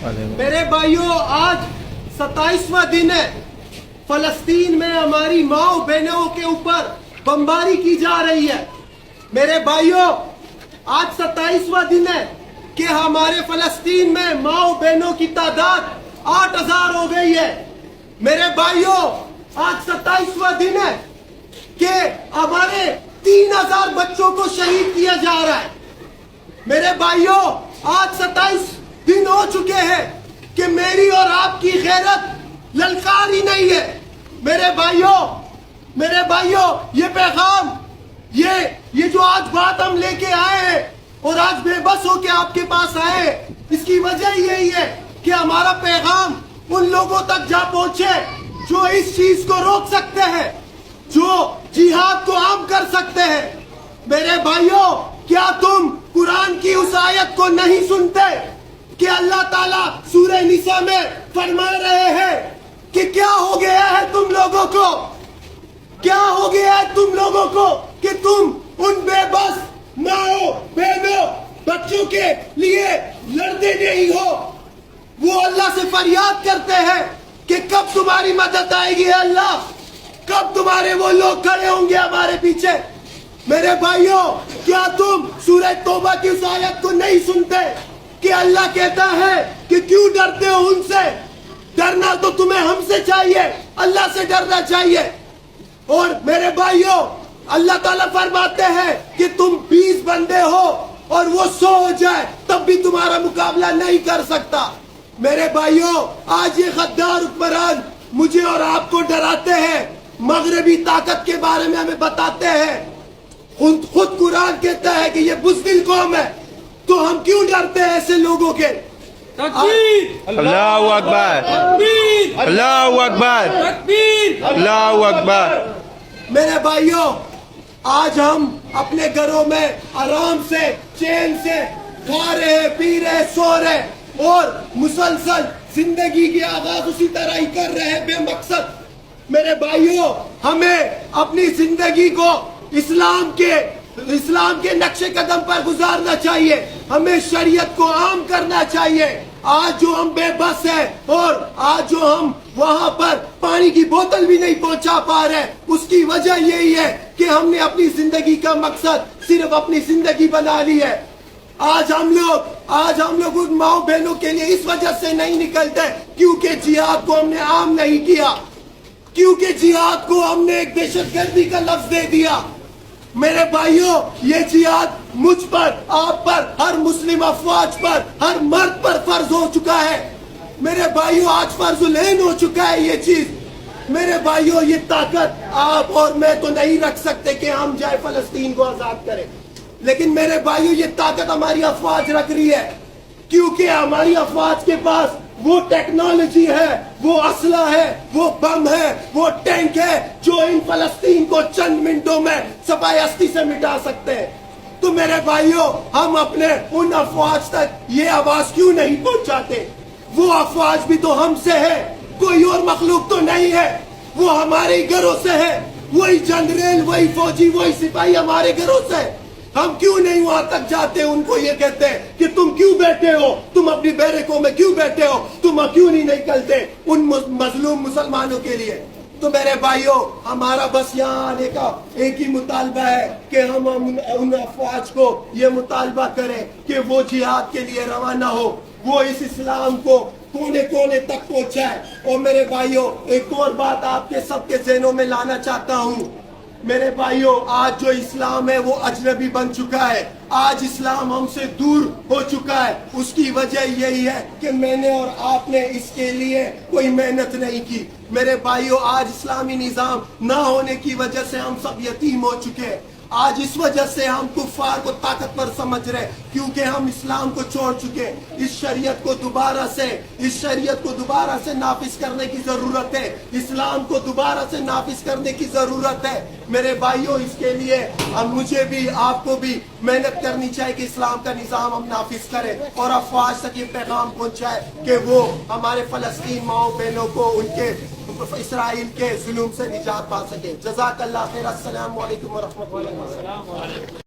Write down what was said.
میرے بھائیوں، آج 27واں دن ہے، فلسطین میں ہماری ماؤں بہنوں کے اوپر بمباری کی جا رہی ہے۔ میرے بھائیوں، آج 27واں دن ہے کہ ہمارے فلسطین میں ماؤں بہنوں کی تعداد 8000 ہو گئی ہے۔ میرے بھائیوں، آج 27واں دن ہے کہ ہمارے 3000 بچوں کو شہید کیا جا رہا ہے۔ میرے بھائیوں، آج 27 دن ہو چکے ہیں کہ میری اور آپ کی غیرت للکاری نہیں ہے۔ میرے بھائیوں، یہ پیغام، یہ جو آج بات ہم لے کے آئے ہیں اور آج بے بس ہو کے آپ کے پاس آئے ہیں، اس کی وجہ یہی ہے کہ ہمارا پیغام ان لوگوں تک جا پہنچے جو اس چیز کو روک سکتے ہیں، جو جہاد کو عام کر سکتے ہیں۔ میرے بھائیوں، کیا تم قرآن کی اس آیت کو نہیں سنتے کہ اللہ تعالیٰ سورہ نساء میں فرما رہے ہیں کہ کیا ہو گیا ہے تم لوگوں کو، کیا ہو گیا ہے تم لوگوں کو کہ تم ان بے بس ماؤں بہنوں بچوں کے لیے لڑتے نہیں ہو۔ وہ اللہ سے فریاد کرتے ہیں کہ کب تمہاری مدد آئے گی اللہ، کب تمہارے وہ لوگ کھڑے ہوں گے ہمارے پیچھے۔ میرے بھائیوں، کیا تم سورہ توبہ کی اس آیت کو نہیں سنتے کہ اللہ کہتا ہے کہ کیوں ڈرتے ہو ان سے؟ ڈرنا تو تمہیں ہم سے چاہیے، اللہ سے ڈرنا چاہیے۔ اور میرے بھائیوں، اللہ تعالیٰ فرماتے ہیں کہ تم 20 بندے ہو اور وہ 100 ہو جائے تب بھی تمہارا مقابلہ نہیں کر سکتا۔ میرے بھائیوں، آج یہ غدار حکمران مجھے اور آپ کو ڈراتے ہیں، مغربی طاقت کے بارے میں ہمیں بتاتے ہیں۔ خود قرآن کہتا ہے کہ یہ بزدل قوم ہے، تو ہم کیوں ڈرتے ہیں ایسے لوگوں کے؟ تکبیر! اللہ اکبر! تکبیر! اللہ اکبر! تکبیر! اللہ اکبر! میرے بھائیوں، آج ہم اپنے گھروں میں آرام سے چین سے کھا رہے، پی رہے، سو رہے اور مسلسل زندگی کی آغاز اسی طرح ہی کر رہے بے مقصد۔ میرے بھائیوں، ہمیں اپنی زندگی کو اسلام کے نقش قدم پر گزارنا چاہیے، ہمیں شریعت کو عام کرنا چاہیے۔ آج جو ہم بے بس ہیں اور آج جو ہم وہاں پر پانی کی بوتل بھی نہیں پہنچا پا رہے، اس کی وجہ یہی ہے کہ ہم نے اپنی زندگی کا مقصد صرف اپنی زندگی بنا لی ہے۔ آج ہم لوگ ان ماؤں بہنوں کے لیے اس وجہ سے نہیں نکلتے کیونکہ جہاد کو ہم نے عام نہیں کیا، کیونکہ جہاد کو ہم نے ایک دہشت گردی کا لفظ دے دیا۔ میرے بھائیوں، یہ جہاد مجھ پر، آپ پر، ہر مسلم افواج پر، ہر مرد پر فرض ہو چکا ہے۔ میرے بھائیوں، آج فرض العین ہو چکا ہے یہ چیز۔ میرے بھائیوں، یہ طاقت آپ اور میں تو نہیں رکھ سکتے کہ ہم جائے فلسطین کو آزاد کریں، لیکن میرے بھائیوں، یہ طاقت ہماری افواج رکھ رہی ہے، کیونکہ ہماری افواج کے پاس وہ ٹیکنالوجی ہے، وہ اسلحہ ہے، وہ بم ہے، وہ ٹینک ہے جو ان فلسطین کو چند منٹوں میں صفائے ہستی سے مٹا سکتے ہیں۔ تو میرے بھائیوں، ہم اپنے ان افواج تک یہ آواز کیوں نہیں پہنچاتے؟ وہ افواج بھی تو ہم سے ہے، کوئی اور مخلوق تو نہیں ہے، وہ ہمارے گھروں سے ہے، وہی جنرل، وہی فوجی، وہی سپاہی ہمارے گھروں سے۔ ہم کیوں نہیں وہاں تک جاتے، ان کو یہ کہتے ہیں کہ تم کیوں بیٹھے ہو، تم اپنی بیرکوں میں کیوں بیٹھے ہو، تم کیوں نہیں نکلتے ان مظلوم مسلمانوں کے لیے؟ تو میرے بھائیوں، ہمارا بس یہاں آنے کا ایک ہی مطالبہ ہے کہ ہم ان افواج کو یہ مطالبہ کریں کہ وہ جہاد کے لیے روانہ ہو، وہ اس اسلام کو کونے کونے تک پہنچائے۔ اور میرے بھائیوں، ایک اور بات آپ کے سب کے ذہنوں میں لانا چاہتا ہوں۔ میرے بھائیوں، آج جو اسلام ہے وہ اجنبی بن چکا ہے، آج اسلام ہم سے دور ہو چکا ہے۔ اس کی وجہ یہی ہے کہ میں نے اور آپ نے اس کے لیے کوئی محنت نہیں کی۔ میرے بھائیوں، آج اسلامی نظام نہ ہونے کی وجہ سے ہم سب یتیم ہو چکے ہیں۔ آج اس وجہ سے ہم کفار کو طاقتور سمجھ رہے کیونکہ ہم اسلام کو چھوڑ چکے۔ اس شریعت کو دوبارہ سے نافذ کرنے کی ضرورت ہے، اسلام کو دوبارہ سے نافذ کرنے کی ضرورت ہے۔ میرے بھائیوں، اس کے لیے مجھے بھی آپ کو بھی محنت کرنی چاہیے کہ اسلام کا نظام ہم نافذ کریں اور افواج تک یہ پیغام پہنچائے کہ وہ ہمارے فلسطین ماؤں بہنوں کو ان کے اسرائیل کے ظلم سے نجات پا سکے۔ جزاک اللہ خیر۔ السلام علیکم ورحمۃ اللہ۔